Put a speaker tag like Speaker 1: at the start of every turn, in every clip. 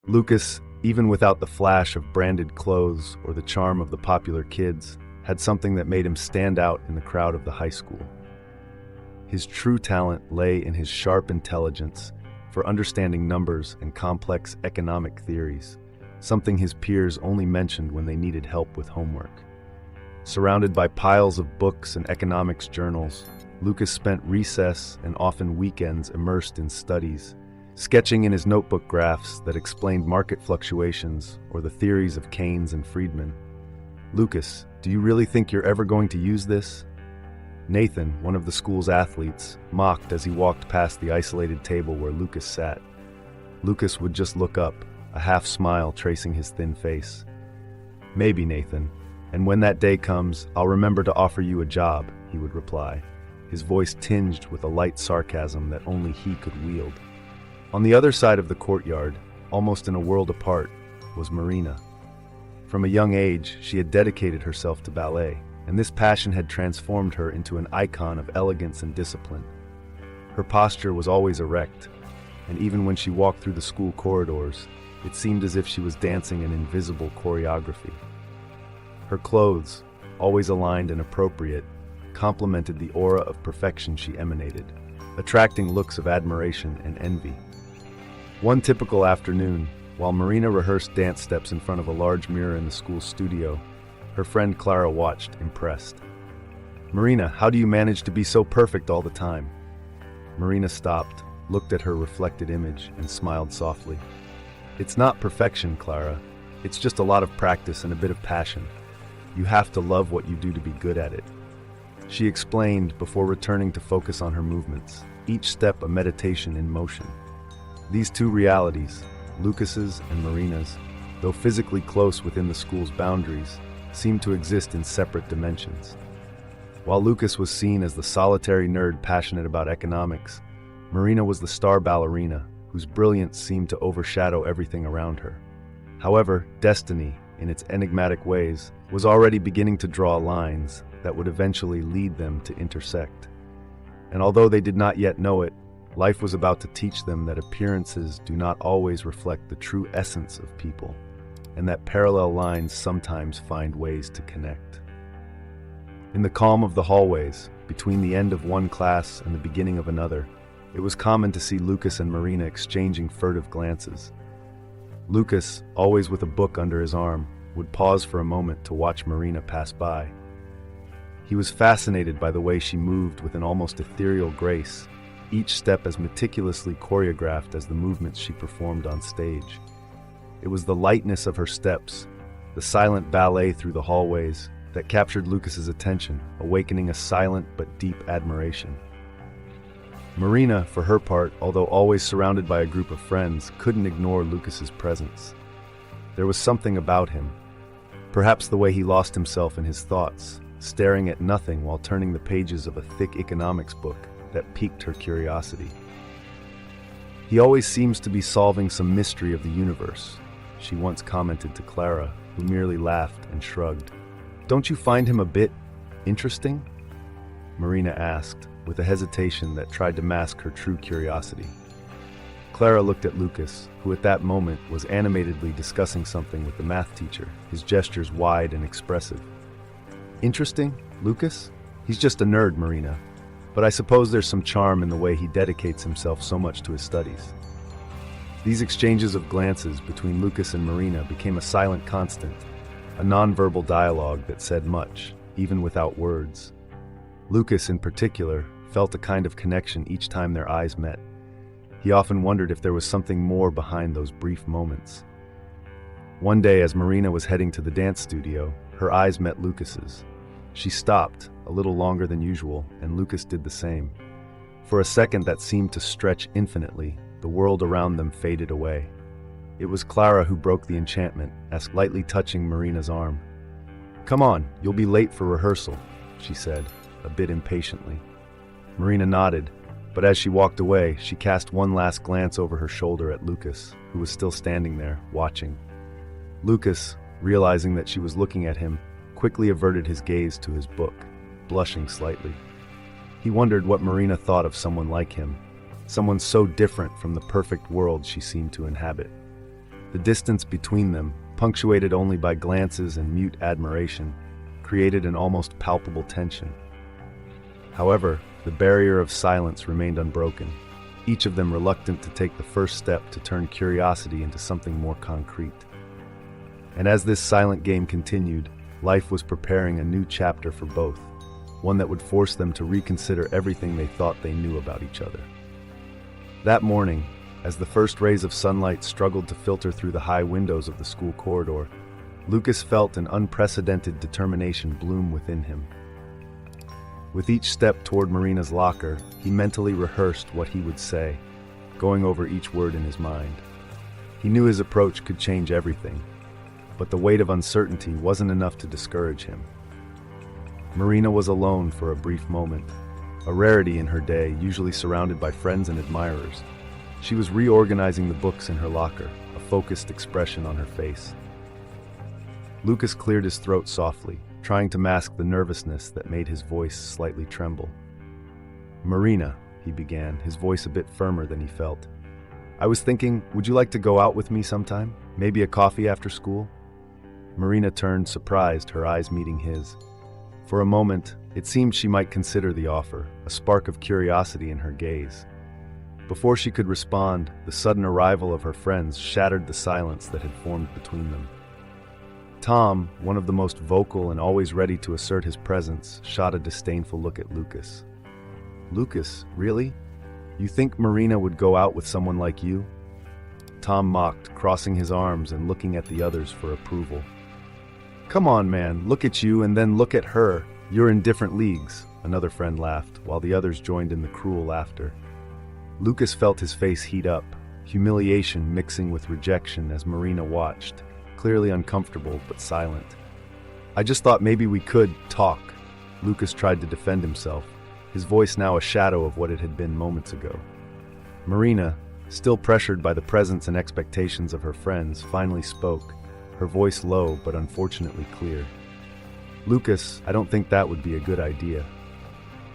Speaker 1: Lucas, even without the flash of branded clothes or the charm of the popular kids, had something that made him stand out in the crowd of the high school. His true talent lay in his sharp intelligence for understanding numbers and complex economic theories, something his peers only mentioned when they needed help with homework. Surrounded by piles of books and economics journals, Lucas spent recess and often weekends immersed in studies, sketching in his notebook graphs that explained market fluctuations or the theories of Keynes and Friedman. "Lucas, do you really think you're ever going to use this?" Nathan, one of the school's athletes, mocked as he walked past the isolated table where Lucas sat. Lucas would just look up, a half smile tracing his thin face. "Maybe, Nathan, and when that day comes, I'll remember to offer you a job," he would reply, his voice tinged with a light sarcasm that only he could wield. On the other side of the courtyard, almost in a world apart, was Marina. From a young age, she had dedicated herself to ballet, and this passion had transformed her into an icon of elegance and discipline. Her posture was always erect, and even when she walked through the school corridors, it seemed as if she was dancing an invisible choreography. Her clothes, always aligned and appropriate, complemented the aura of perfection she emanated, attracting looks of admiration and envy. One typical afternoon, while Marina rehearsed dance steps in front of a large mirror in the school studio, her friend Clara watched, impressed. "Marina, how do you manage to be so perfect all the time?" Marina stopped, looked at her reflected image, and smiled softly. "It's not perfection, Clara. It's just a lot of practice and a bit of passion. You have to love what you do to be good at it," she explained before returning to focus on her movements, each step a meditation in motion. These two realities, Lucas's and Marina's, though physically close within the school's boundaries, seemed to exist in separate dimensions. While Lucas was seen as the solitary nerd passionate about economics, Marina was the star ballerina, whose brilliance seemed to overshadow everything around her. However, destiny, in its enigmatic ways, was already beginning to draw lines that would eventually lead them to intersect. And although they did not yet know it, life was about to teach them that appearances do not always reflect the true essence of people, and that parallel lines sometimes find ways to connect. In the calm of the hallways, between the end of one class and the beginning of another, it was common to see Lucas and Marina exchanging furtive glances. Lucas, always with a book under his arm, would pause for a moment to watch Marina pass by. He was fascinated by the way she moved with an almost ethereal grace, each step as meticulously choreographed as the movements she performed on stage. It was the lightness of her steps, the silent ballet through the hallways, that captured Lucas's attention, awakening a silent but deep admiration. Marina, for her part, although always surrounded by a group of friends, couldn't ignore Lucas's presence. There was something about him, perhaps the way he lost himself in his thoughts, staring at nothing while turning the pages of a thick economics book, that piqued her curiosity. "He always seems to be solving some mystery of the universe," she once commented to Clara, who merely laughed and shrugged. "Don't you find him a bit interesting?" Marina asked, with a hesitation that tried to mask her true curiosity. Clara looked at Lucas, who at that moment was animatedly discussing something with the math teacher, his gestures wide and expressive. "Interesting, Lucas? He's just a nerd, Marina. But I suppose there's some charm in the way he dedicates himself so much to his studies." These exchanges of glances between Lucas and Marina became a silent constant, a nonverbal dialogue that said much, even without words. Lucas, in particular, felt a kind of connection each time their eyes met. He often wondered if there was something more behind those brief moments. One day, as Marina was heading to the dance studio, her eyes met Lucas's. She stopped, a little longer than usual, and Lucas did the same. For a second that seemed to stretch infinitely, the world around them faded away. It was Clara who broke the enchantment, as lightly touching Marina's arm. "Come on, you'll be late for rehearsal," she said, a bit impatiently. Marina nodded, but as she walked away, she cast one last glance over her shoulder at Lucas, who was still standing there, watching. Lucas, realizing that she was looking at him, quickly averted his gaze to his book, blushing slightly. He wondered what Marina thought of someone like him, someone so different from the perfect world she seemed to inhabit. The distance between them, punctuated only by glances and mute admiration, created an almost palpable tension. However, the barrier of silence remained unbroken, each of them reluctant to take the first step to turn curiosity into something more concrete. And as this silent game continued, life was preparing a new chapter for both, one that would force them to reconsider everything they thought they knew about each other. That morning, as the first rays of sunlight struggled to filter through the high windows of the school corridor, Lucas felt an unprecedented determination bloom within him. With each step toward Marina's locker, he mentally rehearsed what he would say, going over each word in his mind. He knew his approach could change everything, but the weight of uncertainty wasn't enough to discourage him. Marina was alone for a brief moment, a rarity in her day, usually surrounded by friends and admirers. She was reorganizing the books in her locker, a focused expression on her face. Lucas cleared his throat softly, trying to mask the nervousness that made his voice slightly tremble. "Marina," he began, his voice a bit firmer than he felt. "I was thinking, would you like to go out with me sometime? Maybe a coffee after school?" Marina turned, surprised, her eyes meeting his. For a moment, it seemed she might consider the offer, a spark of curiosity in her gaze. Before she could respond, the sudden arrival of her friends shattered the silence that had formed between them. Tom, one of the most vocal and always ready to assert his presence, shot a disdainful look at Lucas. "Lucas, really? You think Marina would go out with someone like you?" Tom mocked, crossing his arms and looking at the others for approval. "Come on, man, look at you and then look at her. You're in different leagues," another friend laughed, while the others joined in the cruel laughter. Lucas felt his face heat up, humiliation mixing with rejection as Marina watched, clearly uncomfortable but silent. "I just thought maybe we could talk." Lucas tried to defend himself, his voice now a shadow of what it had been moments ago. Marina, still pressured by the presence and expectations of her friends, finally spoke, her voice low but unfortunately clear. "Lucas, I don't think that would be a good idea."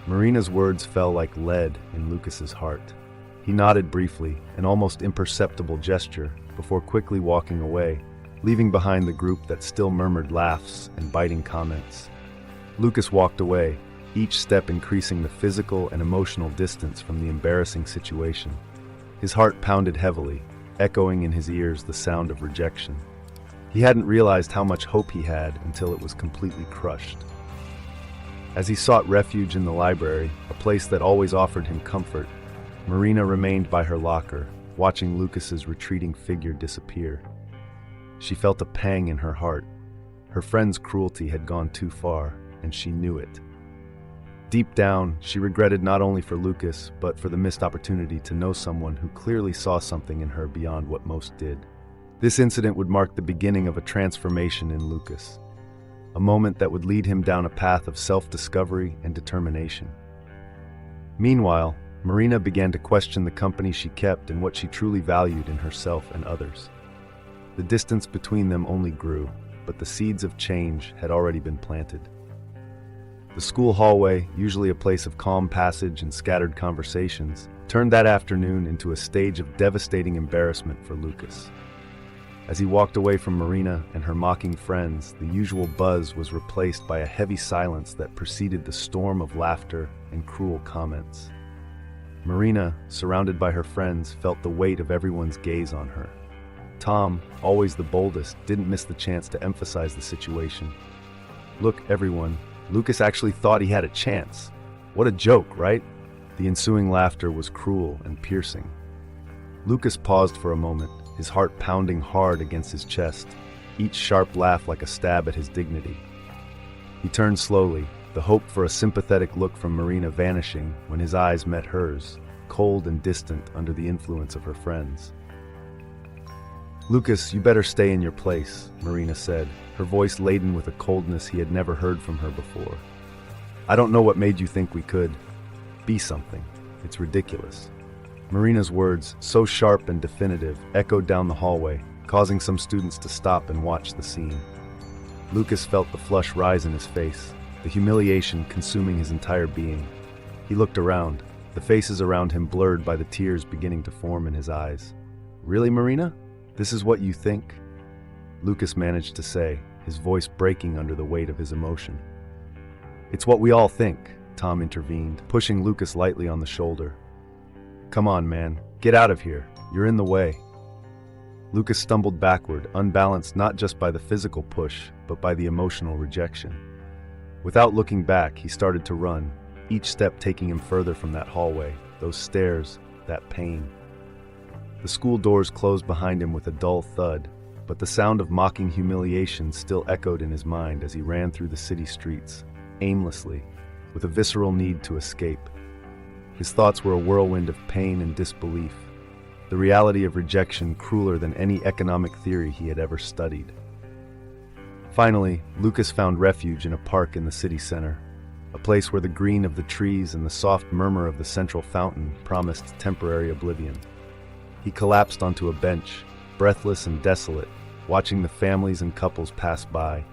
Speaker 1: Marina's words fell like lead in Lucas's heart. He nodded briefly, an almost imperceptible gesture, before quickly walking away, leaving behind the group that still murmured laughs and biting comments. Lucas walked away, each step increasing the physical and emotional distance from the embarrassing situation. His heart pounded heavily, echoing in his ears the sound of rejection. He hadn't realized how much hope he had until it was completely crushed. As he sought refuge in the library, a place that always offered him comfort, Marina remained by her locker, watching Lucas's retreating figure disappear. She felt a pang in her heart. Her friend's cruelty had gone too far, and she knew it. Deep down, she regretted not only for Lucas, but for the missed opportunity to know someone who clearly saw something in her beyond what most did. This incident would mark the beginning of a transformation in Lucas, a moment that would lead him down a path of self-discovery and determination. Meanwhile, Marina began to question the company she kept and what she truly valued in herself and others. The distance between them only grew, but the seeds of change had already been planted. The school hallway, usually a place of calm passage and scattered conversations, turned that afternoon into a stage of devastating embarrassment for Lucas. As he walked away from Marina and her mocking friends, the usual buzz was replaced by a heavy silence that preceded the storm of laughter and cruel comments. Marina, surrounded by her friends, felt the weight of everyone's gaze on her. Tom, always the boldest, didn't miss the chance to emphasize the situation. "Look, everyone, Lucas actually thought he had a chance. What a joke, right?" The ensuing laughter was cruel and piercing. Lucas paused for a moment, his heart pounding hard against his chest, each sharp laugh like a stab at his dignity. He turned slowly, the hope for a sympathetic look from Marina vanishing when his eyes met hers, cold and distant under the influence of her friends. "Lucas, you better stay in your place," Marina said, her voice laden with a coldness he had never heard from her before. "I don't know what made you think we could be something. It's ridiculous." Marina's words, so sharp and definitive, echoed down the hallway, causing some students to stop and watch the scene. Lucas felt the flush rise in his face, the humiliation consuming his entire being. He looked around, the faces around him blurred by the tears beginning to form in his eyes. "Really, Marina? "This is what you think?" Lucas managed to say, his voice breaking under the weight of his emotion. "It's what we all think," Tom intervened, pushing Lucas lightly on the shoulder. "Come on, man, get out of here. You're in the way." Lucas stumbled backward, unbalanced not just by the physical push, but by the emotional rejection. Without looking back, he started to run, each step taking him further from that hallway, those stairs, that pain. The school doors closed behind him with a dull thud, but the sound of mocking humiliation still echoed in his mind as he ran through the city streets, aimlessly, with a visceral need to escape. His thoughts were a whirlwind of pain and disbelief, the reality of rejection crueler than any economic theory he had ever studied. Finally, Lucas found refuge in a park in the city center, a place where the green of the trees and the soft murmur of the central fountain promised temporary oblivion. He collapsed onto a bench, breathless and desolate, watching the families and couples pass by,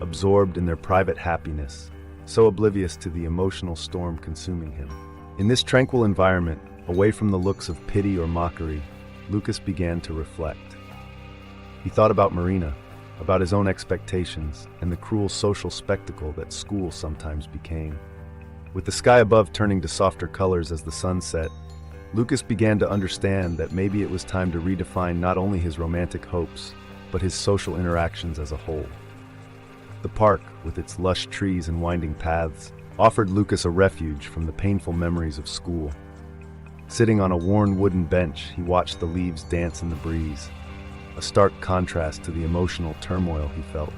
Speaker 1: absorbed in their private happiness, so oblivious to the emotional storm consuming him. In this tranquil environment, away from the looks of pity or mockery, Lucas began to reflect. He thought about Marina, about his own expectations, and the cruel social spectacle that school sometimes became. With the sky above turning to softer colors as the sun set, Lucas began to understand that maybe it was time to redefine not only his romantic hopes, but his social interactions as a whole. The park, with its lush trees and winding paths, offered Lucas a refuge from the painful memories of school. Sitting on a worn wooden bench, he watched the leaves dance in the breeze, a stark contrast to the emotional turmoil he felt.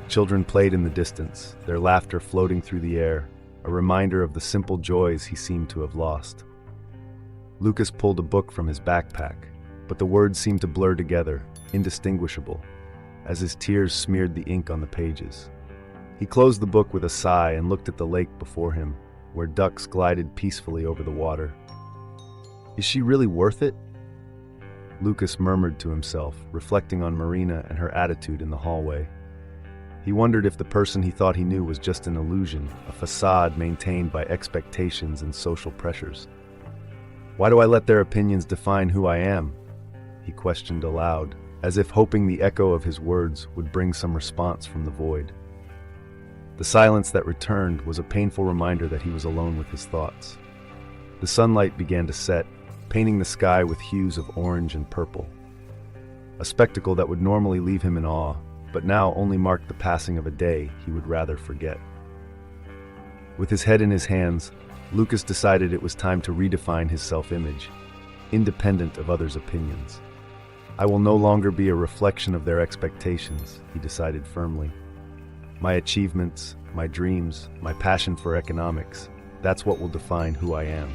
Speaker 1: Children played in the distance, their laughter floating through the air, a reminder of the simple joys he seemed to have lost. Lucas pulled a book from his backpack, but the words seemed to blur together, indistinguishable, as his tears smeared the ink on the pages. He closed the book with a sigh and looked at the lake before him, where ducks glided peacefully over the water. "Is she really worth it?" Lucas murmured to himself, reflecting on Marina and her attitude in the hallway. He wondered if the person he thought he knew was just an illusion, a facade maintained by expectations and social pressures. "Why do I let their opinions define who I am?" he questioned aloud, as if hoping the echo of his words would bring some response from the void. The silence that returned was a painful reminder that he was alone with his thoughts. The sunlight began to set, painting the sky with hues of orange and purple. A spectacle that would normally leave him in awe, but now only marked the passing of a day he would rather forget. With his head in his hands, Lucas decided it was time to redefine his self-image, independent of others' opinions. "I will no longer be a reflection of their expectations," he decided firmly. "My achievements, my dreams, my passion for economics, that's what will define who I am."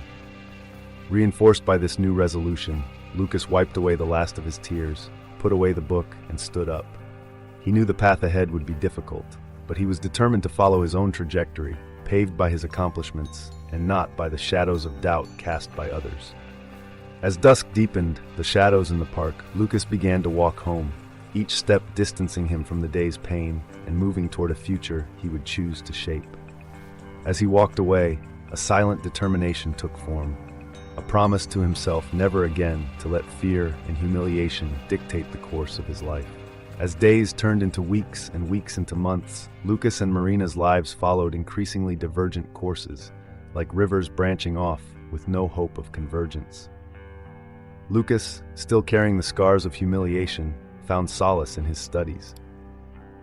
Speaker 1: Reinforced by this new resolution, Lucas wiped away the last of his tears, put away the book, and stood up. He knew the path ahead would be difficult, but he was determined to follow his own trajectory, paved by his accomplishments, and not by the shadows of doubt cast by others. As dusk deepened, the shadows in the park, Lucas began to walk home, each step distancing him from the day's pain and moving toward a future he would choose to shape. As he walked away, a silent determination took form, a promise to himself never again to let fear and humiliation dictate the course of his life. As days turned into weeks and weeks into months, Lucas and Marina's lives followed increasingly divergent courses, like rivers branching off with no hope of convergence. Lucas, still carrying the scars of humiliation, found solace in his studies.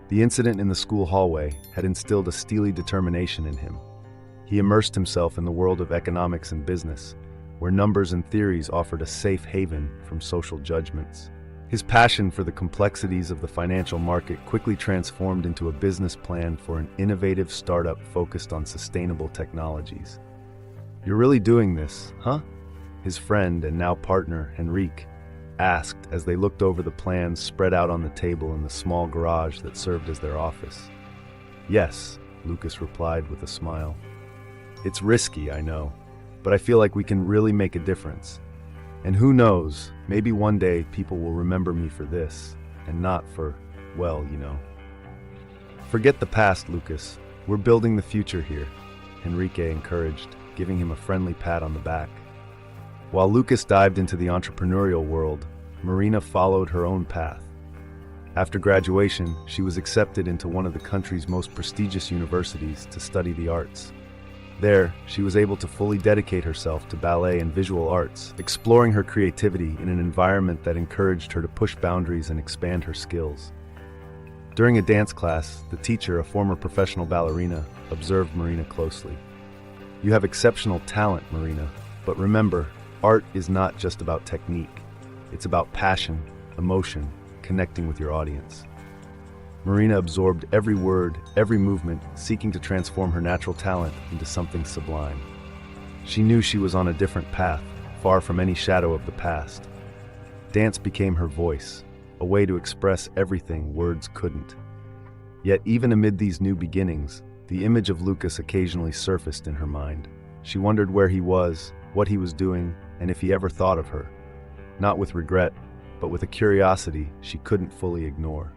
Speaker 1: The incident in the school hallway had instilled a steely determination in him. He immersed himself in the world of economics and business, where numbers and theories offered a safe haven from social judgments. His passion for the complexities of the financial market quickly transformed into a business plan for an innovative startup focused on sustainable technologies. "You're really doing this, huh?" his friend and now partner, Henrique, asked as they looked over the plans spread out on the table in the small garage that served as their office. "Yes," Lucas replied with a smile. "It's risky, I know, but I feel like we can really make a difference. And who knows, maybe one day people will remember me for this, and not for, well, you know." "Forget the past, Lucas. We're building the future here," Henrique encouraged, giving him a friendly pat on the back. While Lucas dived into the entrepreneurial world, Marina followed her own path. After graduation, she was accepted into one of the country's most prestigious universities to study the arts. There, she was able to fully dedicate herself to ballet and visual arts, exploring her creativity in an environment that encouraged her to push boundaries and expand her skills. During a dance class, the teacher, a former professional ballerina, observed Marina closely. "You have exceptional talent, Marina, but remember, art is not just about technique. It's about passion, emotion, connecting with your audience." Marina absorbed every word, every movement, seeking to transform her natural talent into something sublime. She knew she was on a different path, far from any shadow of the past. Dance became her voice, a way to express everything words couldn't. Yet even amid these new beginnings, the image of Lucas occasionally surfaced in her mind. She wondered where he was, what he was doing, and if he ever thought of her. Not with regret, but with a curiosity she couldn't fully ignore.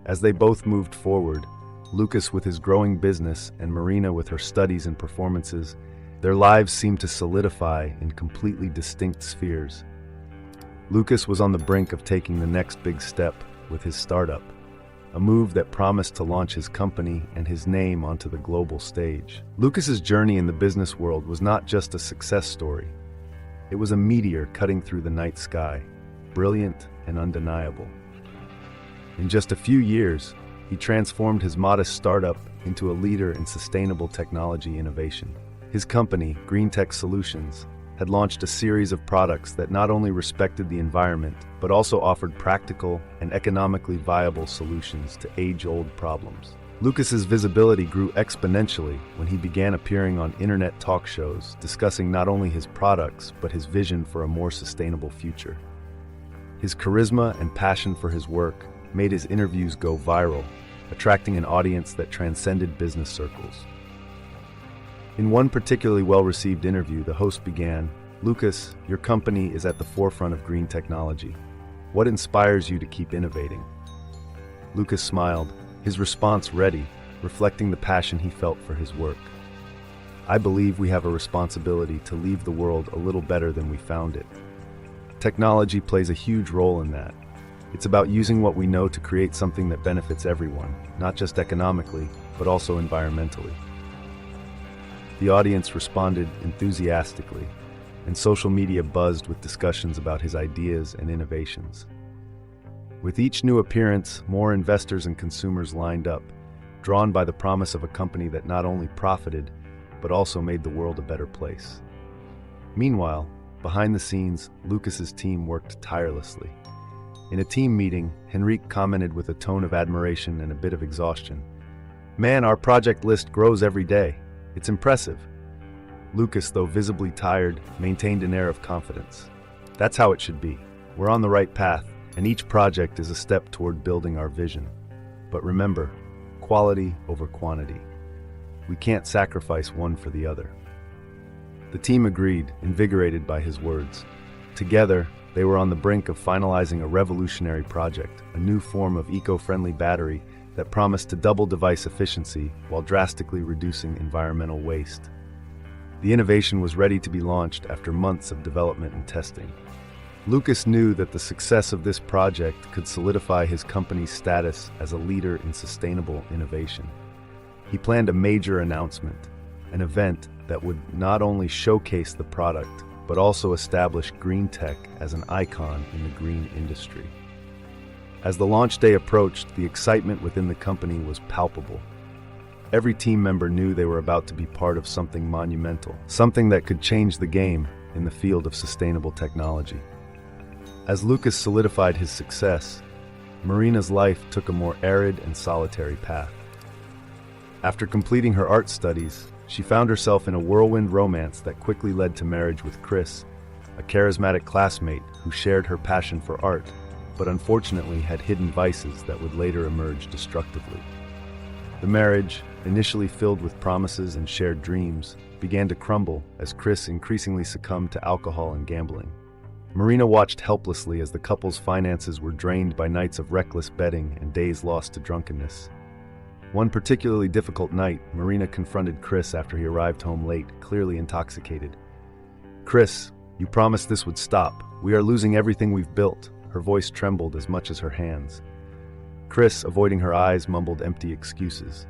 Speaker 1: As they both moved forward, Lucas with his growing business and Marina with her studies and performances, their lives seemed to solidify in completely distinct spheres. Lucas was on the brink of taking the next big step with his startup, a move that promised to launch his company and his name onto the global stage. Lucas's journey in the business world was not just a success story. It was a meteor cutting through the night sky, brilliant and undeniable. In just a few years, he transformed his modest startup into a leader in sustainable technology innovation. His company, Green Tech Solutions, had launched a series of products that not only respected the environment, but also offered practical and economically viable solutions to age-old problems. Lucas's visibility grew exponentially when he began appearing on internet talk shows, discussing not only his products, but his vision for a more sustainable future. His charisma and passion for his work made his interviews go viral, attracting an audience that transcended business circles. In one particularly well-received interview, the host began, "Lucas, your company is at the forefront of green technology. What inspires you to keep innovating?" Lucas smiled, his response ready, reflecting the passion he felt for his work. "I believe we have a responsibility to leave the world a little better than we found it. Technology plays a huge role in that. It's about using what we know to create something that benefits everyone, not just economically, but also environmentally." The audience responded enthusiastically, and social media buzzed with discussions about his ideas and innovations. With each new appearance, more investors and consumers lined up, drawn by the promise of a company that not only profited, but also made the world a better place. Meanwhile, behind the scenes, Lucas's team worked tirelessly. In a team meeting, Henrique commented with a tone of admiration and a bit of exhaustion, "Man, our project list grows every day. It's impressive." Lucas, though visibly tired, maintained an air of confidence. "That's how it should be. We're on the right path, and each project is a step toward building our vision. But remember, quality over quantity. We can't sacrifice one for the other." The team agreed, invigorated by his words. Together, they were on the brink of finalizing a revolutionary project, a new form of eco-friendly battery that promised to double device efficiency while drastically reducing environmental waste. The innovation was ready to be launched after months of development and testing. Lucas knew that the success of this project could solidify his company's status as a leader in sustainable innovation. He planned a major announcement, an event that would not only showcase the product, but also establish green tech as an icon in the green industry. As the launch day approached, the excitement within the company was palpable. Every team member knew they were about to be part of something monumental, something that could change the game in the field of sustainable technology. As Lucas solidified his success, Marina's life took a more arid and solitary path. After completing her art studies, she found herself in a whirlwind romance that quickly led to marriage with Chris, a charismatic classmate who shared her passion for art, but unfortunately had hidden vices that would later emerge destructively. The marriage, initially filled with promises and shared dreams, began to crumble as Chris increasingly succumbed to alcohol and gambling. Marina watched helplessly as the couple's finances were drained by nights of reckless betting and days lost to drunkenness. One particularly difficult night, Marina confronted Chris after he arrived home late, clearly intoxicated. "Chris, you promised this would stop. We are losing everything we've built," her voice trembled as much as her hands. Chris, avoiding her eyes, mumbled empty excuses.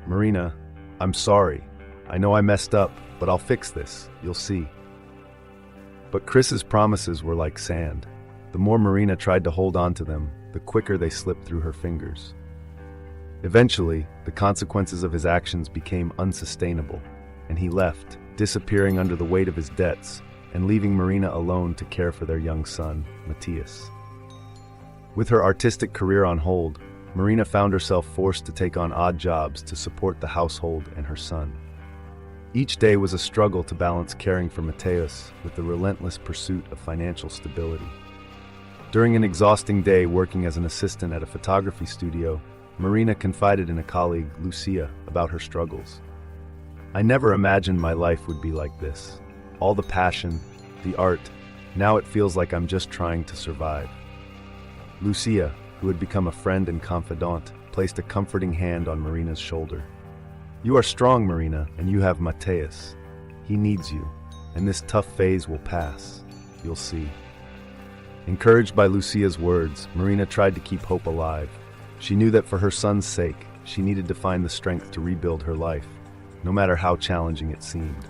Speaker 1: "Marina, I'm sorry. I know I messed up, but I'll fix this. You'll see." But Chris's promises were like sand. The more Marina tried to hold on to them, the quicker they slipped through her fingers. Eventually, the consequences of his actions became unsustainable, and he left, disappearing under the weight of his debts and leaving Marina alone to care for their young son, Matthias. With her artistic career on hold, Marina found herself forced to take on odd jobs to support the household and her son. Each day was a struggle to balance caring for Mateus with the relentless pursuit of financial stability. During an exhausting day working as an assistant at a photography studio, Marina confided in a colleague, Lucia, about her struggles. "I never imagined my life would be like this. All the passion, the art, now it feels like I'm just trying to survive." Lucia, who had become a friend and confidant, placed a comforting hand on Marina's shoulder. "You are strong, Marina, and you have Mateus. He needs you, and this tough phase will pass. You'll see." Encouraged by Lucia's words, Marina tried to keep hope alive. She knew that for her son's sake, she needed to find the strength to rebuild her life, no matter how challenging it seemed.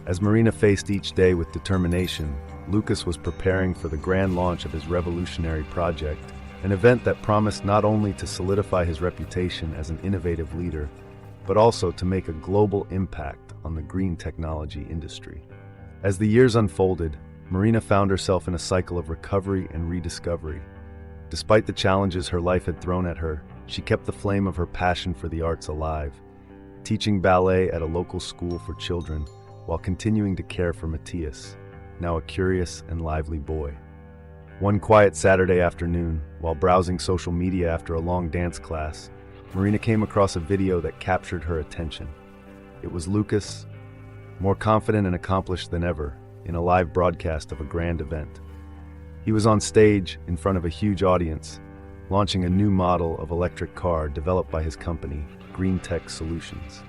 Speaker 1: As Marina faced each day with determination, Lucas was preparing for the grand launch of his revolutionary project, an event that promised not only to solidify his reputation as an innovative leader, but also to make a global impact on the green technology industry. As the years unfolded, Marina found herself in a cycle of recovery and rediscovery. Despite the challenges her life had thrown at her, she kept the flame of her passion for the arts alive, teaching ballet at a local school for children while continuing to care for Matthias, now a curious and lively boy. One quiet Saturday afternoon, while browsing social media after a long dance class, Marina came across a video that captured her attention. It was Lucas, more confident and accomplished than ever, in a live broadcast of a grand event. He was on stage in front of a huge audience, launching a new model of electric car developed by his company, Green Tech Solutions.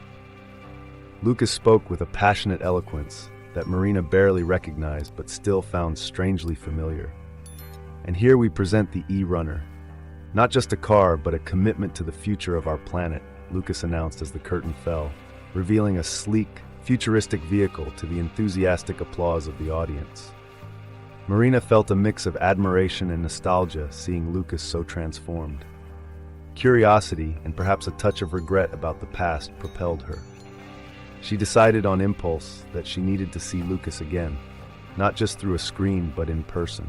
Speaker 1: Lucas spoke with a passionate eloquence that Marina barely recognized but still found strangely familiar. "And here we present the E-Runner. Not just a car, but a commitment to the future of our planet," Lucas announced as the curtain fell, revealing a sleek, futuristic vehicle to the enthusiastic applause of the audience. Marina felt a mix of admiration and nostalgia seeing Lucas so transformed. Curiosity and perhaps a touch of regret about the past propelled her. She decided on impulse that she needed to see Lucas again, not just through a screen but in person.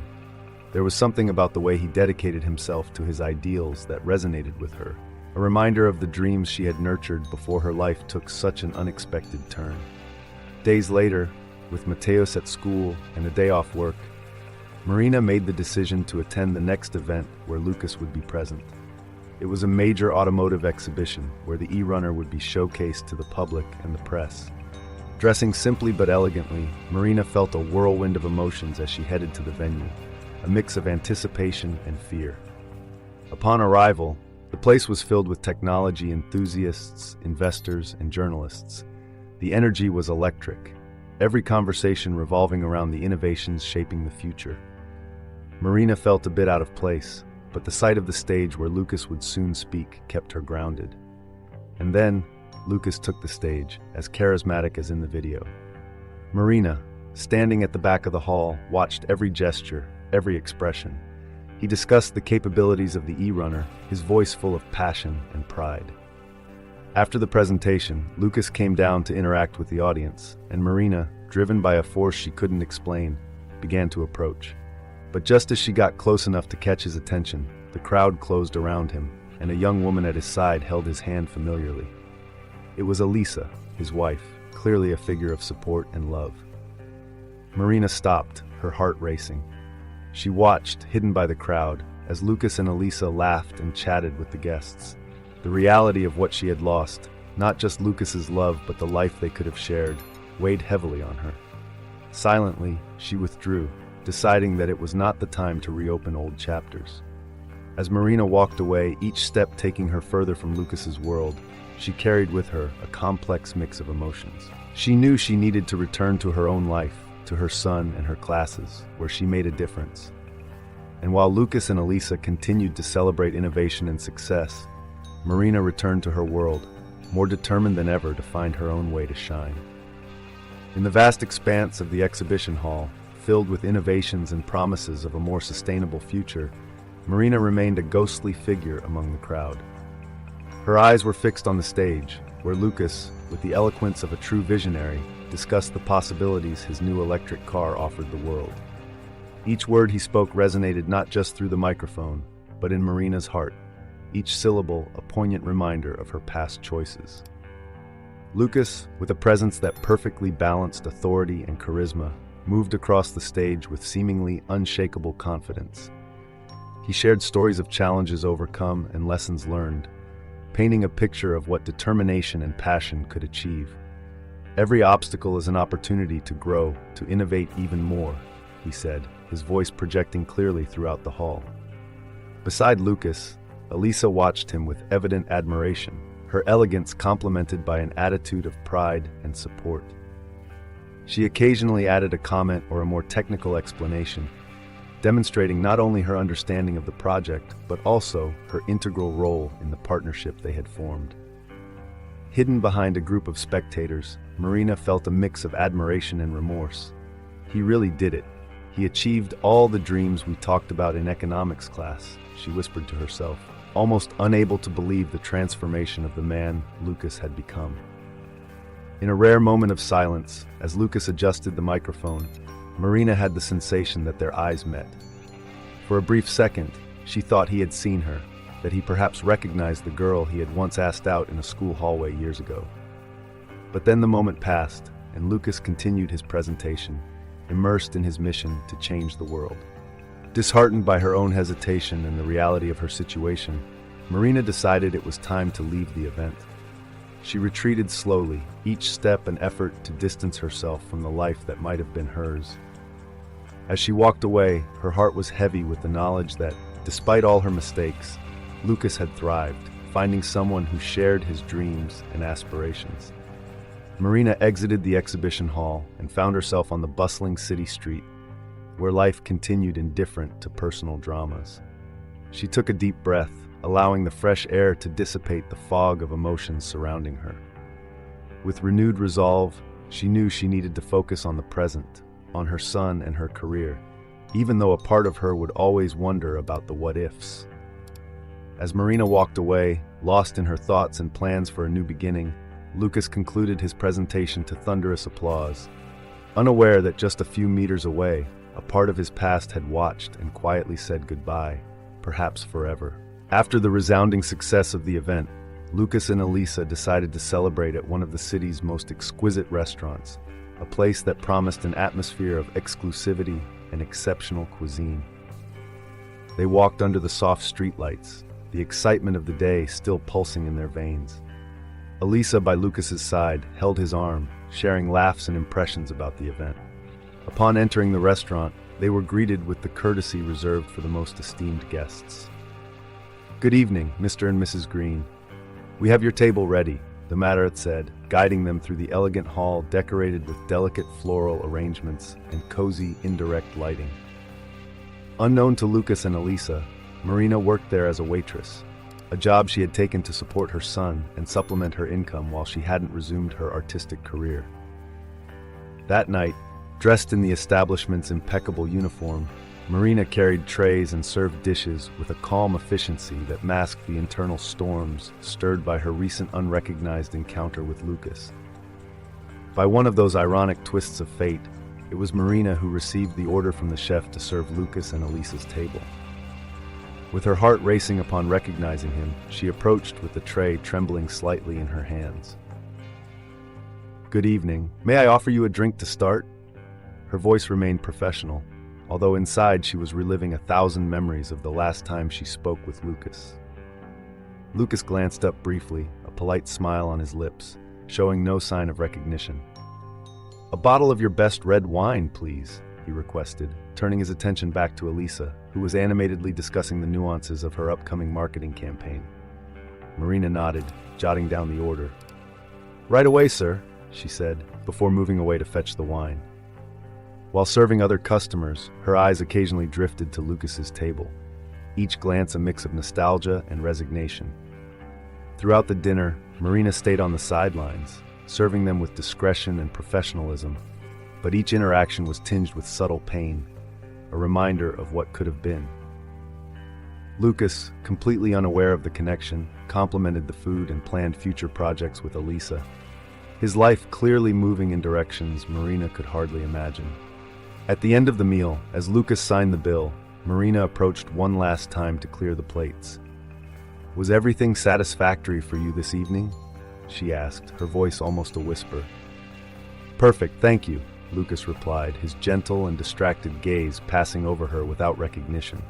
Speaker 1: There was something about the way he dedicated himself to his ideals that resonated with her, a reminder of the dreams she had nurtured before her life took such an unexpected turn. Days later, with Mateus at school and a day off work, Marina made the decision to attend the next event where Lucas would be present. It was a major automotive exhibition where the E-Runner would be showcased to the public and the press. Dressing simply but elegantly, Marina felt a whirlwind of emotions as she headed to the venue, a mix of anticipation and fear. Upon arrival, the place was filled with technology enthusiasts, investors, and journalists. The energy was electric, every conversation revolving around the innovations shaping the future. Marina felt a bit out of place, but the sight of the stage where Lucas would soon speak kept her grounded. And then, Lucas took the stage, as charismatic as in the video. Marina, standing at the back of the hall, watched every gesture, every expression. He discussed the capabilities of the E-Runner, his voice full of passion and pride. After the presentation, Lucas came down to interact with the audience, and Marina, driven by a force she couldn't explain, began to approach. But just as she got close enough to catch his attention, the crowd closed around him, and a young woman at his side held his hand familiarly. It was Elisa, his wife, clearly a figure of support and love. Marina stopped, her heart racing. She watched, hidden by the crowd, as Lucas and Elisa laughed and chatted with the guests. The reality of what she had lost, not just Lucas's love but the life they could have shared, weighed heavily on her. Silently, she withdrew, deciding that it was not the time to reopen old chapters. As Marina walked away, each step taking her further from Lucas's world, she carried with her a complex mix of emotions. She knew she needed to return to her own life, to her son and her classes, where she made a difference. And while Lucas and Elisa continued to celebrate innovation and success, Marina returned to her world, more determined than ever to find her own way to shine. In the vast expanse of the exhibition hall, filled with innovations and promises of a more sustainable future, Marina remained a ghostly figure among the crowd. Her eyes were fixed on the stage, where Lucas, with the eloquence of a true visionary, discussed the possibilities his new electric car offered the world. Each word he spoke resonated not just through the microphone, but in Marina's heart, each syllable a poignant reminder of her past choices. Lucas, with a presence that perfectly balanced authority and charisma, moved across the stage with seemingly unshakable confidence. He shared stories of challenges overcome and lessons learned, painting a picture of what determination and passion could achieve. "Every obstacle is an opportunity to grow, to innovate even more," he said, his voice projecting clearly throughout the hall. Beside Lucas, Elisa watched him with evident admiration, her elegance complemented by an attitude of pride and support. She occasionally added a comment or a more technical explanation, demonstrating not only her understanding of the project, but also her integral role in the partnership they had formed. Hidden behind a group of spectators, Marina felt a mix of admiration and remorse. "He really did it. He achieved all the dreams we talked about in economics class," she whispered to herself, almost unable to believe the transformation of the man Lucas had become. In a rare moment of silence, as Lucas adjusted the microphone, Marina had the sensation that their eyes met. For a brief second, she thought he had seen her, that he perhaps recognized the girl he had once asked out in a school hallway years ago. But then the moment passed, and Lucas continued his presentation, immersed in his mission to change the world. Disheartened by her own hesitation and the reality of her situation, Marina decided it was time to leave the event. She retreated slowly, each step an effort to distance herself from the life that might have been hers. As she walked away, her heart was heavy with the knowledge that, despite all her mistakes, Lucas had thrived, finding someone who shared his dreams and aspirations. Marina exited the exhibition hall and found herself on the bustling city street, where life continued indifferent to personal dramas. She took a deep breath, allowing the fresh air to dissipate the fog of emotions surrounding her. With renewed resolve, she knew she needed to focus on the present, on her son and her career, even though a part of her would always wonder about the what-ifs. As Marina walked away, lost in her thoughts and plans for a new beginning, Lucas concluded his presentation to thunderous applause, unaware that just a few meters away, a part of his past had watched and quietly said goodbye, perhaps forever. After the resounding success of the event, Lucas and Elisa decided to celebrate at one of the city's most exquisite restaurants, a place that promised an atmosphere of exclusivity and exceptional cuisine. They walked under the soft streetlights, the excitement of the day still pulsing in their veins. Elisa, by Lucas's side, held his arm, sharing laughs and impressions about the event. Upon entering the restaurant, they were greeted with the courtesy reserved for the most esteemed guests. "Good evening, Mr. and Mrs. Green. We have your table ready," the magnate said, guiding them through the elegant hall decorated with delicate floral arrangements and cozy, indirect lighting. Unknown to Lucas and Elisa, Marina worked there as a waitress, a job she had taken to support her son and supplement her income while she hadn't resumed her artistic career. That night, dressed in the establishment's impeccable uniform, Marina carried trays and served dishes with a calm efficiency that masked the internal storms stirred by her recent unrecognized encounter with Lucas. By one of those ironic twists of fate, it was Marina who received the order from the chef to serve Lucas and Elisa's table. With her heart racing upon recognizing him, she approached with the tray trembling slightly in her hands. "Good evening. May I offer you a drink to start?" Her voice remained professional, although inside she was reliving 1,000 memories of the last time she spoke with Lucas. Lucas glanced up briefly, a polite smile on his lips, showing no sign of recognition. "A bottle of your best red wine, please," he requested, turning his attention back to Elisa, who was animatedly discussing the nuances of her upcoming marketing campaign. Marina nodded, jotting down the order. "Right away, sir," she said, before moving away to fetch the wine. While serving other customers, her eyes occasionally drifted to Lucas's table, each glance a mix of nostalgia and resignation. Throughout the dinner, Marina stayed on the sidelines, serving them with discretion and professionalism, but each interaction was tinged with subtle pain, a reminder of what could have been. Lucas, completely unaware of the connection, complimented the food and planned future projects with Elisa, his life clearly moving in directions Marina could hardly imagine. At the end of the meal, as Lucas signed the bill, Marina approached one last time to clear the plates. "Was everything satisfactory for you this evening?" she asked, her voice almost a whisper. "Perfect, thank you," Lucas replied, his gentle and distracted gaze passing over her without recognition.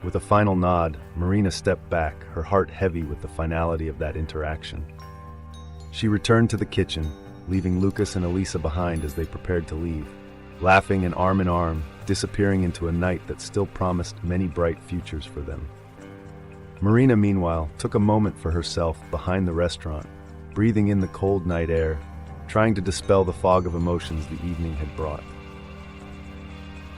Speaker 1: With a final nod, Marina stepped back, her heart heavy with the finality of that interaction. She returned to the kitchen, leaving Lucas and Elisa behind as they prepared to leave, laughing and arm in arm, disappearing into a night that still promised many bright futures for them. Marina, meanwhile, took a moment for herself behind the restaurant, breathing in the cold night air, trying to dispel the fog of emotions the evening had brought.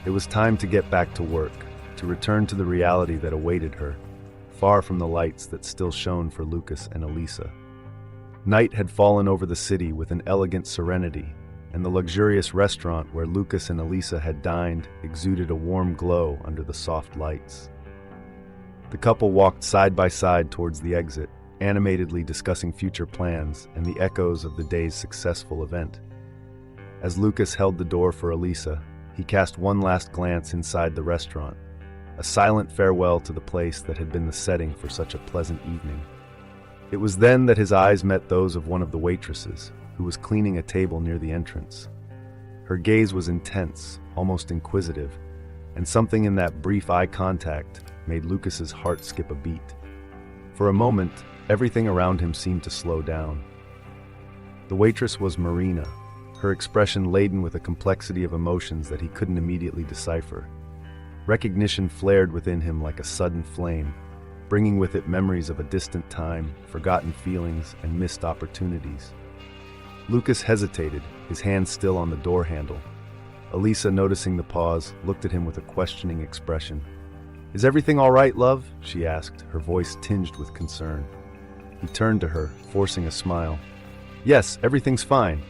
Speaker 1: It was time to get back to work, to return to the reality that awaited her, far from the lights that still shone for Lucas and Elisa. Night had fallen over the city with an elegant serenity, and the luxurious restaurant where Lucas and Elisa had dined exuded a warm glow under the soft lights. The couple walked side by side towards the exit, animatedly discussing future plans and the echoes of the day's successful event. As Lucas held the door for Elisa, he cast one last glance inside the restaurant, a silent farewell to the place that had been the setting for such a pleasant evening. It was then that his eyes met those of one of the waitresses, who was cleaning a table near the entrance. Her gaze was intense, almost inquisitive, and something in that brief eye contact made Lucas's heart skip a beat. For a moment, everything around him seemed to slow down. The waitress was Marina, her expression laden with a complexity of emotions that he couldn't immediately decipher. Recognition flared within him like a sudden flame, bringing with it memories of a distant time, forgotten feelings, and missed opportunities. Lucas hesitated, his hand still on the door handle. Elisa, noticing the pause, looked at him with a questioning expression. "Is everything all right, love?" she asked, her voice tinged with concern. He turned to her, forcing a smile. "Yes, everything's fine.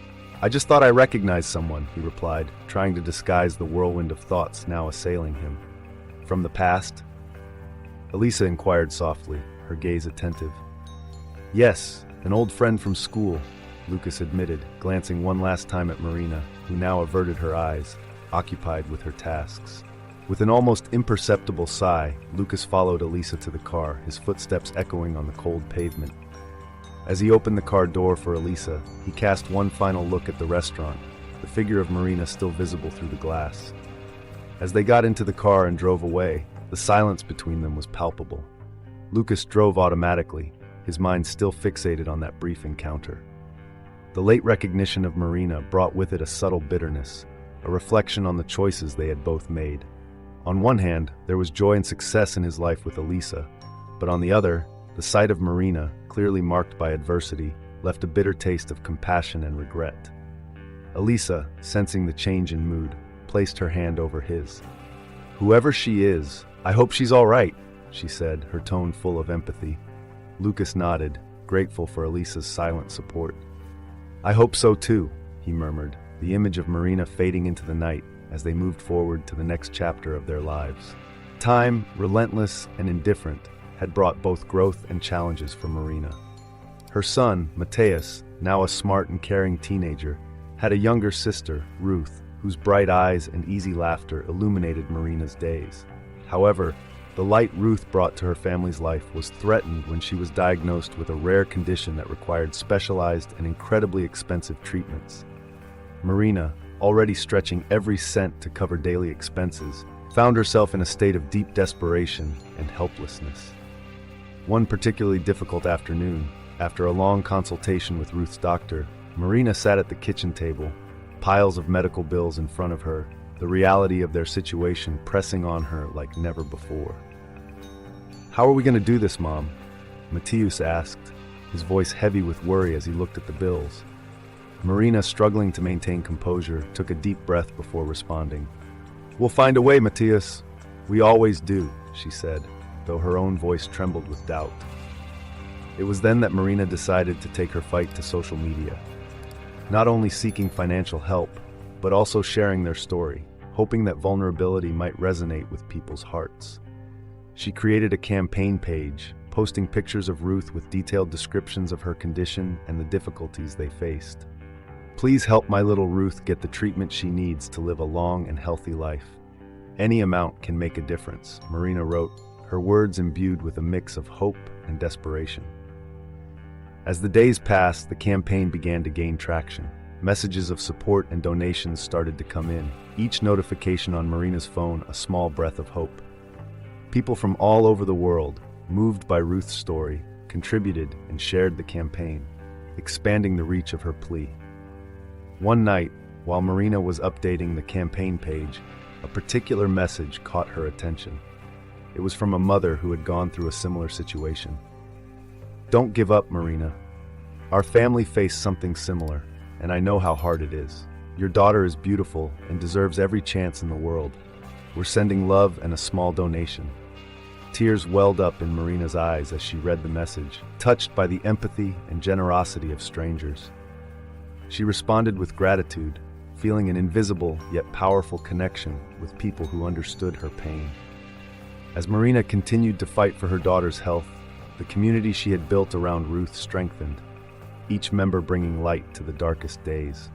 Speaker 1: I just thought I recognized someone," he replied, trying to disguise the whirlwind of thoughts now assailing him. "From the past?" Elisa inquired softly, her gaze attentive. "Yes, an old friend from school," Lucas admitted, glancing one last time at Marina, who now averted her eyes, occupied with her tasks. With an almost imperceptible sigh, Lucas followed Elisa to the car, his footsteps echoing on the cold pavement. As he opened the car door for Elisa, he cast one final look at the restaurant, the figure of Marina still visible through the glass. As they got into the car and drove away, the silence between them was palpable. Lucas drove automatically, his mind still fixated on that brief encounter. The late recognition of Marina brought with it a subtle bitterness, a reflection on the choices they had both made. On one hand, there was joy and success in his life with Elisa, but on the other, the sight of Marina, clearly marked by adversity, left a bitter taste of compassion and regret. Elisa, sensing the change in mood, placed her hand over his. "Whoever she is, I hope she's all right," she said, her tone full of empathy. Lucas nodded, grateful for Elisa's silent support. "I hope so too," he murmured, the image of Marina fading into the night as they moved forward to the next chapter of their lives. Time, relentless and indifferent, had brought both growth and challenges for Marina. Her son, Mateus, now a smart and caring teenager, had a younger sister, Ruth, whose bright eyes and easy laughter illuminated Marina's days. However, the light Ruth brought to her family's life was threatened when she was diagnosed with a rare condition that required specialized and incredibly expensive treatments. Marina, already stretching every cent to cover daily expenses, found herself in a state of deep desperation and helplessness. One particularly difficult afternoon, after a long consultation with Ruth's doctor, Marina sat at the kitchen table, piles of medical bills in front of her, the reality of their situation pressing on her like never before. "How are we going to do this, Mom?" Mateus asked, his voice heavy with worry as he looked at the bills. Marina, struggling to maintain composure, took a deep breath before responding. "We'll find a way, Matthias. We always do," she said, though her own voice trembled with doubt. It was then that Marina decided to take her fight to social media, not only seeking financial help, but also sharing their story, hoping that vulnerability might resonate with people's hearts. She created a campaign page, posting pictures of Ruth with detailed descriptions of her condition and the difficulties they faced. "Please help my little Ruth get the treatment she needs to live a long and healthy life. Any amount can make a difference," Marina wrote, her words imbued with a mix of hope and desperation. As the days passed, the campaign began to gain traction. Messages of support and donations started to come in, each notification on Marina's phone a small breath of hope. People from all over the world, moved by Ruth's story, contributed and shared the campaign, expanding the reach of her plea. One night, while Marina was updating the campaign page, a particular message caught her attention. It was from a mother who had gone through a similar situation. "Don't give up, Marina. Our family faced something similar, and I know how hard it is. Your daughter is beautiful and deserves every chance in the world. We're sending love and a small donation." Tears welled up in Marina's eyes as she read the message, touched by the empathy and generosity of strangers. She responded with gratitude, feeling an invisible yet powerful connection with people who understood her pain. As Marina continued to fight for her daughter's health, the community she had built around Ruth strengthened, each member bringing light to the darkest days.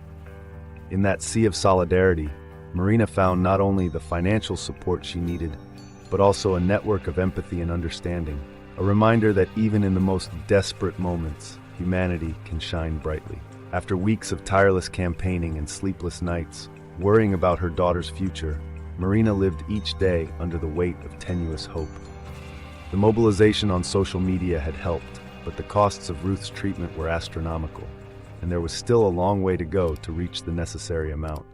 Speaker 1: In that sea of solidarity, Marina found not only the financial support she needed, but also a network of empathy and understanding, a reminder that even in the most desperate moments, humanity can shine brightly. After weeks of tireless campaigning and sleepless nights, worrying about her daughter's future, Marina lived each day under the weight of tenuous hope. The mobilization on social media had helped, but the costs of Ruth's treatment were astronomical, and there was still a long way to go to reach the necessary amount.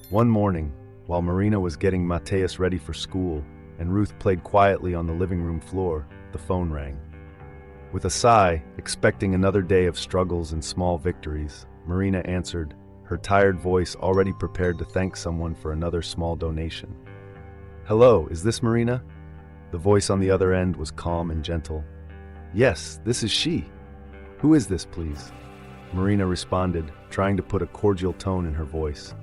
Speaker 1: One morning, while Marina was getting Matthias ready for school and Ruth played quietly on the living room floor, the phone rang. With a sigh, expecting another day of struggles and small victories, Marina answered, her tired voice already prepared to thank someone for another small donation. "Hello, is this Marina?" The voice on the other end was calm and gentle. "Yes, this is she. Who is this, please?" Marina responded, trying to put a cordial tone in her voice.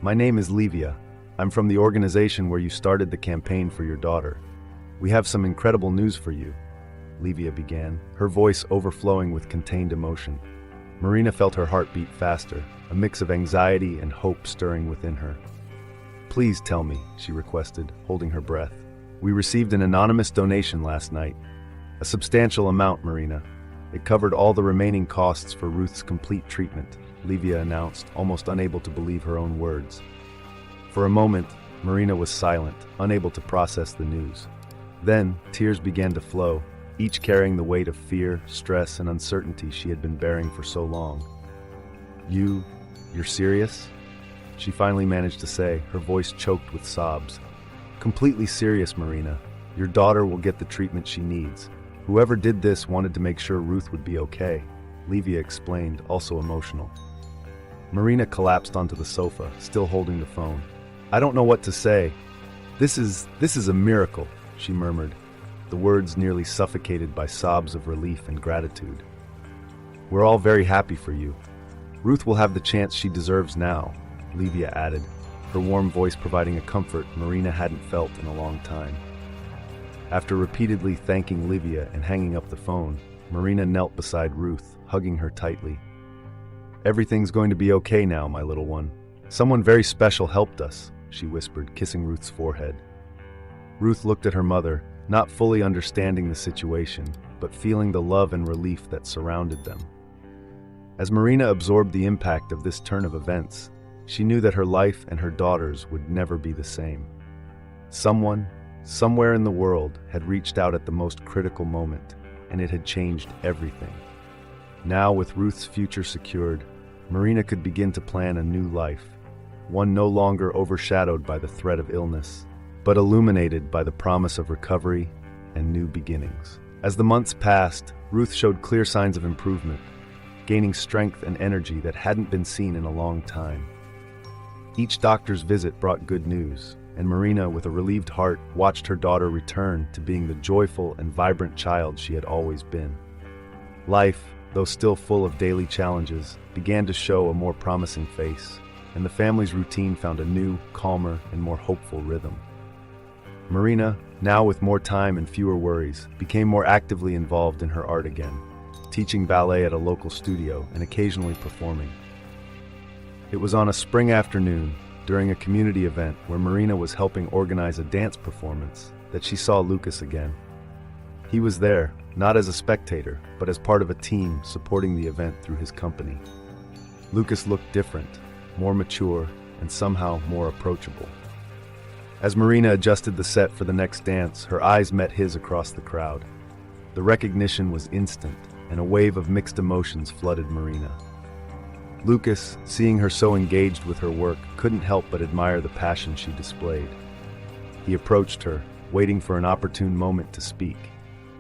Speaker 1: "My name is Livia. I'm from the organization where you started the campaign for your daughter. We have some incredible news for you," Livia began, her voice overflowing with contained emotion. Marina felt her heart beat faster, a mix of anxiety and hope stirring within her. "Please tell me," she requested, holding her breath. "We received an anonymous donation last night. A substantial amount, Marina. It covered all the remaining costs for Ruth's complete treatment," Livia announced, almost unable to believe her own words. For a moment, Marina was silent, unable to process the news. Then, tears began to flow, each carrying the weight of fear, stress, and uncertainty she had been bearing for so long. You're serious?" She finally managed to say, her voice choked with sobs. "Completely serious, Marina. Your daughter will get the treatment she needs. Whoever did this wanted to make sure Ruth would be okay," Livia explained, also emotional. Marina collapsed onto the sofa, still holding the phone. "I don't know what to say. This is a miracle," she murmured, the words nearly suffocated by sobs of relief and gratitude. "We're all very happy for you. Ruth will have the chance she deserves now," Livia added, her warm voice providing a comfort Marina hadn't felt in a long time. After repeatedly thanking Livia and hanging up the phone, Marina knelt beside Ruth, hugging her tightly. "Everything's going to be okay now, my little one. Someone very special helped us," she whispered, kissing Ruth's forehead. Ruth looked at her mother, not fully understanding the situation, but feeling the love and relief that surrounded them. As Marina absorbed the impact of this turn of events, she knew that her life and her daughter's would never be the same. Someone, somewhere in the world, had reached out at the most critical moment, and it had changed everything. Now, with Ruth's future secured, Marina could begin to plan a new life, one no longer overshadowed by the threat of illness, but illuminated by the promise of recovery and new beginnings. As the months passed, Ruth showed clear signs of improvement. gaining strength and energy that hadn't been seen in a long time. Each doctor's visit brought good news, and Marina, with a relieved heart, watched her daughter return to being the joyful and vibrant child she had always been. Life, though still full of daily challenges, began to show a more promising face, and the family's routine found a new, calmer, and more hopeful rhythm. Marina, now with more time and fewer worries, became more actively involved in her art again, teaching ballet at a local studio and occasionally performing. It was on a spring afternoon, during a community event where Marina was helping organize a dance performance, that she saw Lucas again. He was there, not as a spectator, but as part of a team supporting the event through his company. Lucas looked different, more mature, and somehow more approachable. As Marina adjusted the set for the next dance, her eyes met his across the crowd. The recognition was instant, and a wave of mixed emotions flooded Marina. Lucas, seeing her so engaged with her work, couldn't help but admire the passion she displayed. He approached her, waiting for an opportune moment to speak,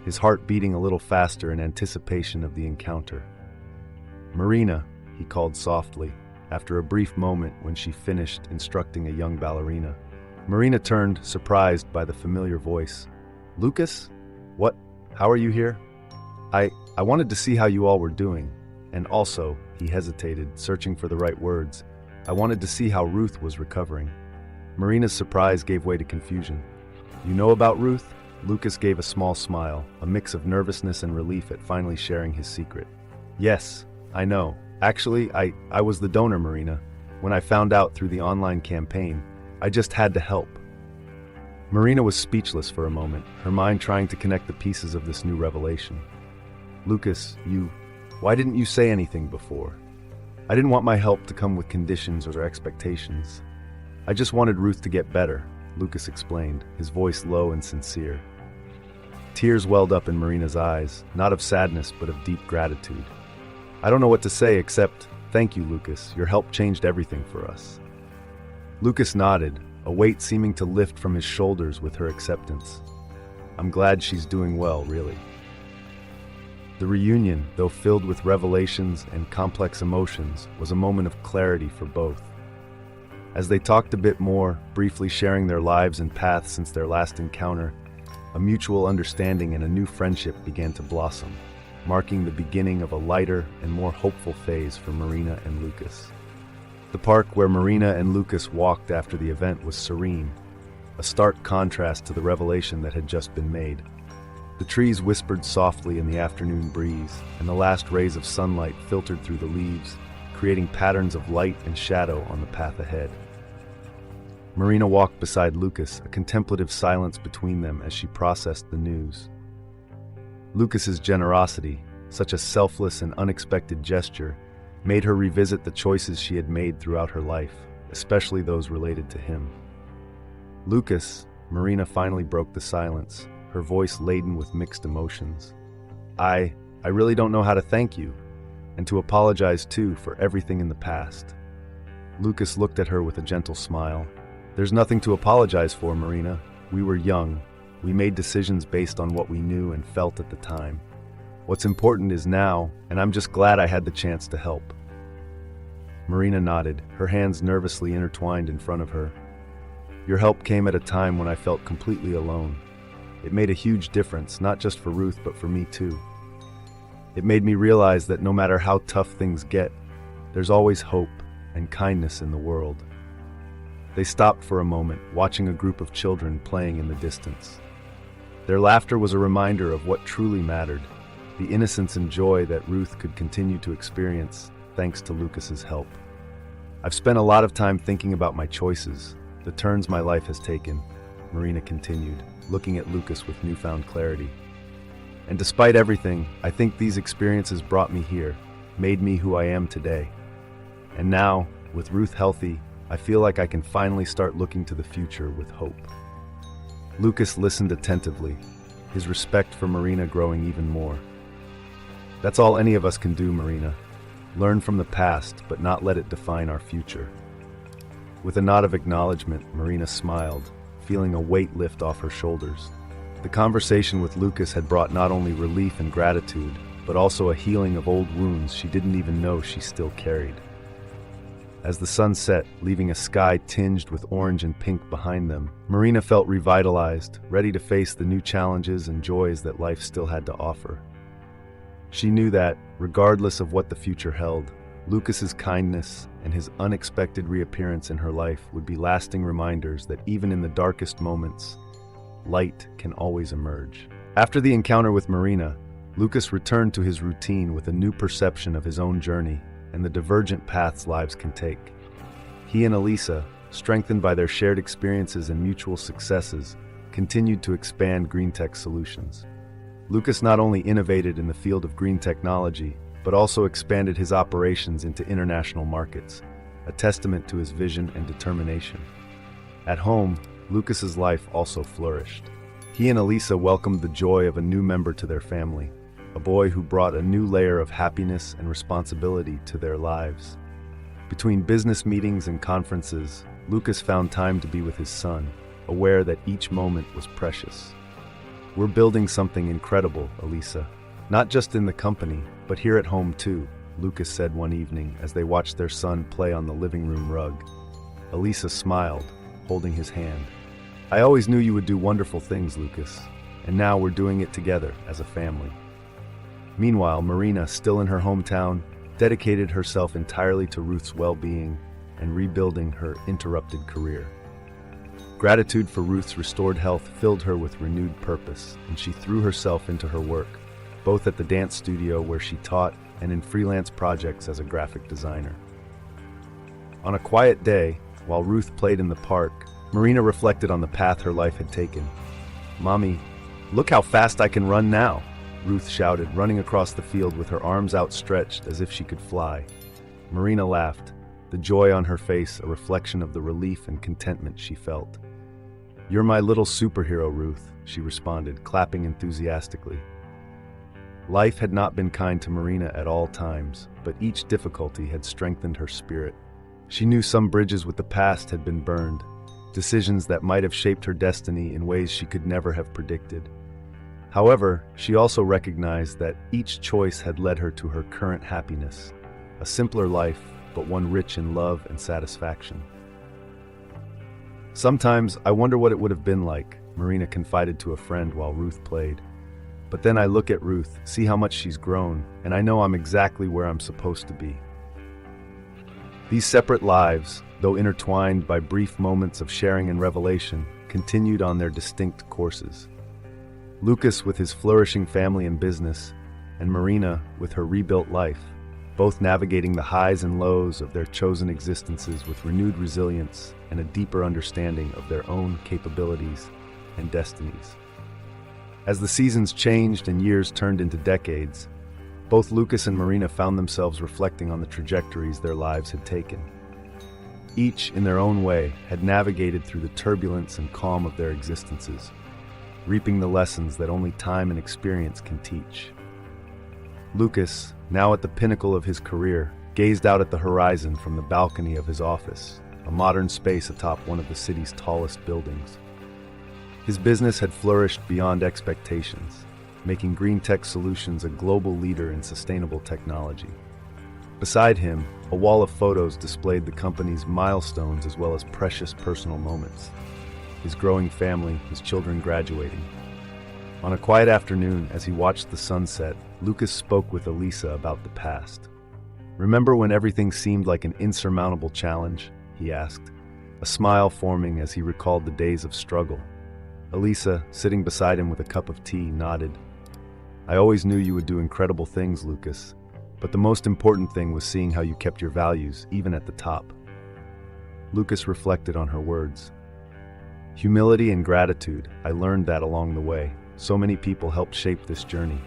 Speaker 1: his heart beating a little faster in anticipation of the encounter. "Marina," he called softly, after a brief moment when she finished instructing a young ballerina. Marina turned, surprised by the familiar voice. "Lucas? What? How are you here?" I wanted to see how you all were doing. And also," he hesitated, searching for the right words, "I wanted to see how Ruth was recovering." Marina's surprise gave way to confusion. "You know about Ruth?" Lucas gave a small smile, a mix of nervousness and relief at finally sharing his secret. "Yes, I know. Actually, I was the donor, Marina. When I found out through the online campaign, I just had to help." Marina was speechless for a moment, her mind trying to connect the pieces of this new revelation. "Lucas, why didn't you say anything before?" "I didn't want my help to come with conditions or expectations. I just wanted Ruth to get better," Lucas explained, his voice low and sincere. Tears welled up in Marina's eyes, not of sadness but of deep gratitude. "I don't know what to say except, thank you, Lucas. Your help changed everything for us." Lucas nodded, a weight seeming to lift from his shoulders with her acceptance. "I'm glad she's doing well, really." The reunion, though filled with revelations and complex emotions, was a moment of clarity for both. As they talked a bit more, briefly sharing their lives and paths since their last encounter, a mutual understanding and a new friendship began to blossom, marking the beginning of a lighter and more hopeful phase for Marina and Lucas. The park where Marina and Lucas walked after the event was serene, a stark contrast to the revelation that had just been made. The trees whispered softly in the afternoon breeze, and the last rays of sunlight filtered through the leaves, creating patterns of light and shadow on the path ahead. Marina walked beside Lucas, a contemplative silence between them as she processed the news. Lucas's generosity, such a selfless and unexpected gesture, made her revisit the choices she had made throughout her life, especially those related to him. "Lucas," Marina finally broke the silence, her voice laden with mixed emotions. I really don't know how to thank you, and to apologize too for everything in the past." Lucas looked at her with a gentle smile. "There's nothing to apologize for, Marina. We were young. We made decisions based on what we knew and felt at the time. What's important is now, and I'm just glad I had the chance to help." Marina nodded, her hands nervously intertwined in front of her. "Your help came at a time when I felt completely alone. It made a huge difference, not just for Ruth, but for me too. It made me realize that no matter how tough things get, there's always hope and kindness in the world." They stopped for a moment, watching a group of children playing in the distance. Their laughter was a reminder of what truly mattered, the innocence and joy that Ruth could continue to experience thanks to Lucas's help. "I've spent a lot of time thinking about my choices, the turns my life has taken," Marina continued, looking at Lucas with newfound clarity. "And despite everything, I think these experiences brought me here, made me who I am today. And now, with Ruth healthy, I feel like I can finally start looking to the future with hope." Lucas listened attentively, his respect for Marina growing even more. "That's all any of us can do, Marina. Learn from the past, but not let it define our future." With a nod of acknowledgement, Marina smiled, feeling a weight lift off her shoulders. The conversation with Lucas had brought not only relief and gratitude, but also a healing of old wounds she didn't even know she still carried. As the sun set, leaving a sky tinged with orange and pink behind them, Marina felt revitalized, ready to face the new challenges and joys that life still had to offer. She knew that, regardless of what the future held, Lucas's kindness and his unexpected reappearance in her life would be lasting reminders that even in the darkest moments, light can always emerge. After the encounter with Marina, Lucas returned to his routine with a new perception of his own journey and the divergent paths lives can take. He and Elisa, strengthened by their shared experiences and mutual successes, continued to expand green tech solutions. Lucas not only innovated in the field of green technology, but also expanded his operations into international markets, a testament to his vision and determination. At home, Lucas's life also flourished. He and Elisa welcomed the joy of a new member to their family, a boy who brought a new layer of happiness and responsibility to their lives. Between business meetings and conferences, Lucas found time to be with his son, aware that each moment was precious. "We're building something incredible, Elisa. Not just in the company, but here at home too," Lucas said one evening as they watched their son play on the living room rug. Elisa smiled, holding his hand. "I always knew you would do wonderful things, Lucas, and now we're doing it together as a family." Meanwhile, Marina, still in her hometown, dedicated herself entirely to Ruth's well-being and rebuilding her interrupted career. Gratitude for Ruth's restored health filled her with renewed purpose, and she threw herself into her work, both at the dance studio where she taught and in freelance projects as a graphic designer. On a quiet day, while Ruth played in the park, Marina reflected on the path her life had taken. "Mommy, look how fast I can run now," Ruth shouted, running across the field with her arms outstretched as if she could fly. Marina laughed, the joy on her face a reflection of the relief and contentment she felt. "You're my little superhero, Ruth," she responded, clapping enthusiastically. Life had not been kind to Marina at all times, but each difficulty had strengthened her spirit. She knew some bridges with the past had been burned, decisions that might have shaped her destiny in ways she could never have predicted. However, she also recognized that each choice had led her to her current happiness, a simpler life, but one rich in love and satisfaction. "Sometimes I wonder what it would have been like," Marina confided to a friend while Ruth played. "But then I look at Ruth, see how much she's grown, and I know I'm exactly where I'm supposed to be." These separate lives, though intertwined by brief moments of sharing and revelation, continued on their distinct courses. Lucas with his flourishing family and business, and Marina with her rebuilt life, both navigating the highs and lows of their chosen existences with renewed resilience and a deeper understanding of their own capabilities and destinies. As the seasons changed and years turned into decades, both Lucas and Marina found themselves reflecting on the trajectories their lives had taken. Each, in their own way, had navigated through the turbulence and calm of their existences, reaping the lessons that only time and experience can teach. Lucas, now at the pinnacle of his career, gazed out at the horizon from the balcony of his office, a modern space atop one of the city's tallest buildings. His business had flourished beyond expectations, making green tech solutions a global leader in sustainable technology. Beside him, a wall of photos displayed the company's milestones as well as precious personal moments. His growing family, his children graduating. On a quiet afternoon, as he watched the sunset, Lucas spoke with Elisa about the past. "Remember when everything seemed like an insurmountable challenge?" he asked, a smile forming as he recalled the days of struggle. Elisa, sitting beside him with a cup of tea, nodded. "I always knew you would do incredible things, Lucas, but the most important thing was seeing how you kept your values, even at the top." Lucas reflected on her words. "Humility and gratitude, I learned that along the way. So many people helped shape this journey."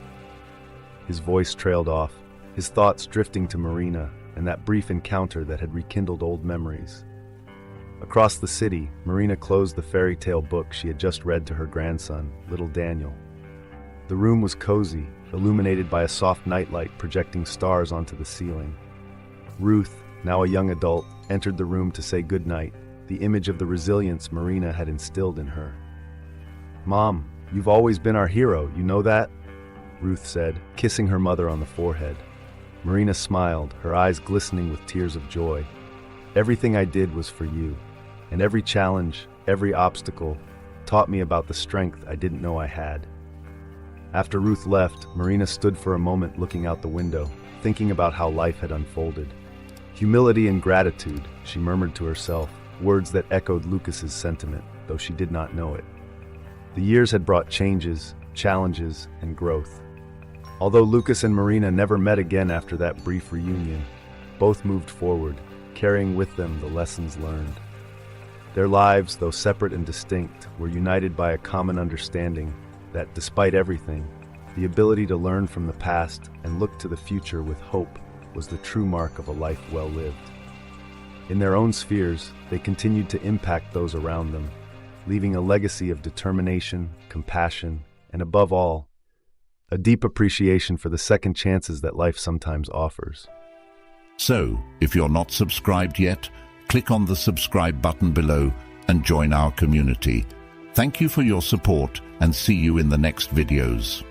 Speaker 1: His voice trailed off, his thoughts drifting to Marina and that brief encounter that had rekindled old memories. Across the city, Marina closed the fairy tale book she had just read to her grandson, little Daniel. The room was cozy, illuminated by a soft nightlight projecting stars onto the ceiling. Ruth, now a young adult, entered the room to say goodnight, the image of the resilience Marina had instilled in her. "Mom, you've always been our hero, you know that?" Ruth said, kissing her mother on the forehead. Marina smiled, her eyes glistening with tears of joy. Everything I did was for you, and every challenge, every obstacle, taught me about the strength I didn't know I had. After Ruth left, Marina stood for a moment looking out the window, thinking about how life had unfolded. Humility and gratitude, she murmured to herself, words that echoed Lucas's sentiment, though she did not know it. The years had brought changes, challenges, and growth. Although Lucas and Marina never met again after that brief reunion, both moved forward, carrying with them the lessons learned. Their lives, though separate and distinct, were united by a common understanding that, despite everything, the ability to learn from the past and look to the future with hope was the true mark of a life well lived. In their own spheres, they continued to impact those around them, leaving a legacy of determination, compassion, and above all, a deep appreciation for the second chances that life sometimes offers.
Speaker 2: So, if you're not subscribed yet, click on the subscribe button below and join our community. Thank you for your support and see you in the next videos.